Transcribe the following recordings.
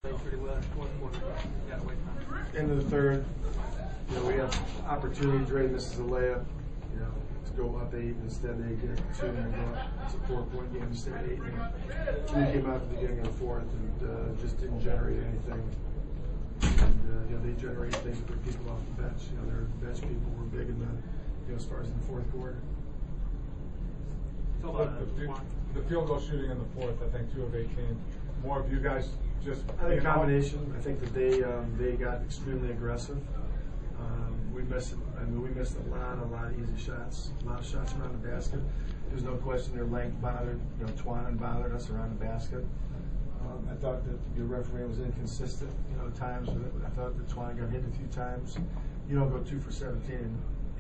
Pretty well. Fourth quarter, got away from it. End of the third, we have opportunity. Dre misses a layup, to go up 8. Instead, they get 2 and go up. It's a 4-point game instead of 8. And we came out at the beginning of the fourth and just didn't generate anything. And they generate things with people off the bench. Their bench people were big in the, as far as in the fourth quarter. The field goal shooting in the fourth, I think 2 of 18. More of you guys just. I think a combination. I think that they got extremely aggressive. We missed a lot of easy shots, a lot of shots around the basket. There's no question their length bothered, Twan bothered us around the basket. I thought that your referee was inconsistent, at times. I thought that Twan got hit a few times. You don't go 2 for 17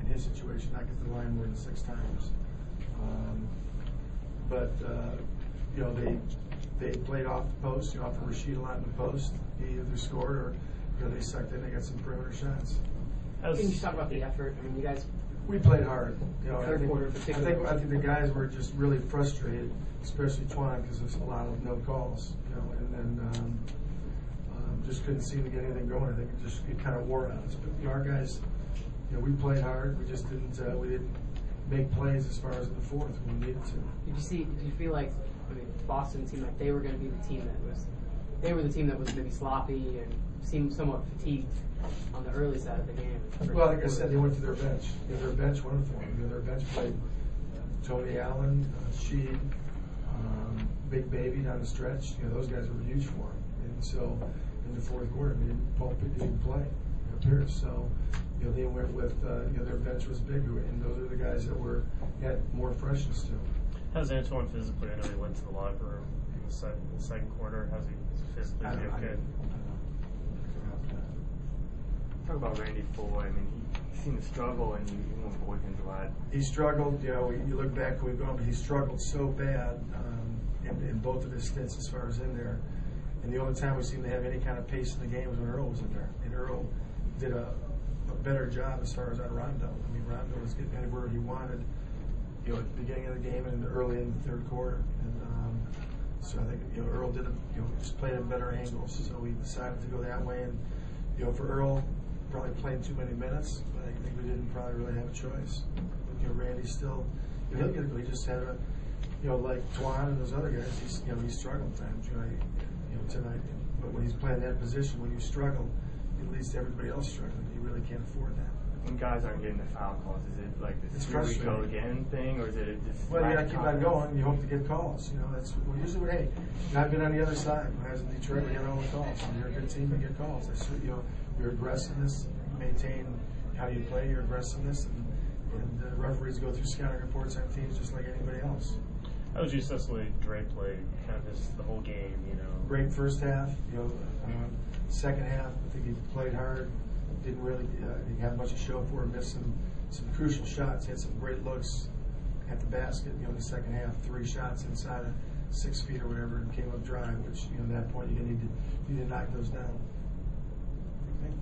in his situation, not get to the line more than 6 times. But they played off the post, off of Rasheed a lot in the post. He either scored or they sucked in. They got some perimeter shots. Can you just talk about the effort? I mean, you guys. We played hard. Third quarter, particularly. I think the guys were just really frustrated, especially Twan, because there's a lot of no calls. And then just couldn't seem to get anything going. I think it kind of wore on us. But our guys, we played hard. We just didn't. We didn't make plays as far as in the fourth when we needed to. Did you feel like Boston seemed like they were going to be the team that was maybe sloppy and seemed somewhat fatigued on the early side of the game? Well, like I said, they went to their bench. Their bench went for them. Their bench played Tony Allen, Sheed, Big Baby down the stretch. Those guys were huge for them. And so in the fourth quarter, Paul Pitt didn't play. Pierce. So they went with their bench was bigger, and those are the guys that had more freshness to them. How's Antoine physically? I know he went to the locker room in the second quarter. How's he physically? Okay. Talk about Randy Foye. I mean, he seemed to struggle, and you won't avoid him a lot. He struggled. You look back, we've gone, but he struggled so bad in both of his stints as far as in there. And the only time we seemed to have any kind of pace in the game was when Earl was in there. And Earl did a better job as far as on Rondo. I mean, Rondo was getting anywhere he wanted, at the beginning of the game and early in the third quarter. And so I think, Earl did just played at better angles. So we decided to go that way. And, for Earl, probably playing too many minutes. I think we didn't probably really have a choice. But, Randy still, he'll get it. He just had like Twan and those other guys, he struggled at times, tonight. But when he's playing that position, when you struggle, it leads to everybody else struggling. You really can't afford that. When guys aren't getting the foul calls, is it like this here we go again thing, or is it just? Well, you got to keep on going. You hope to get calls. That's usually what. Hey, I've been on the other side. When I was in Detroit, we got all the calls. When you're a good team, you get calls. That's your aggressiveness, maintain how you play, your aggressiveness, and referees go through scouting reports on teams just like anybody else. How would you assessly Dre play kind of the whole game? Great first half. Second half, I think he played hard. Didn't really have much to show for him. Missed some crucial shots. He had some great looks at the basket. In the second half, 3 shots inside of 6 feet or whatever, and came up dry. Which at that point you need to knock those down. Okay.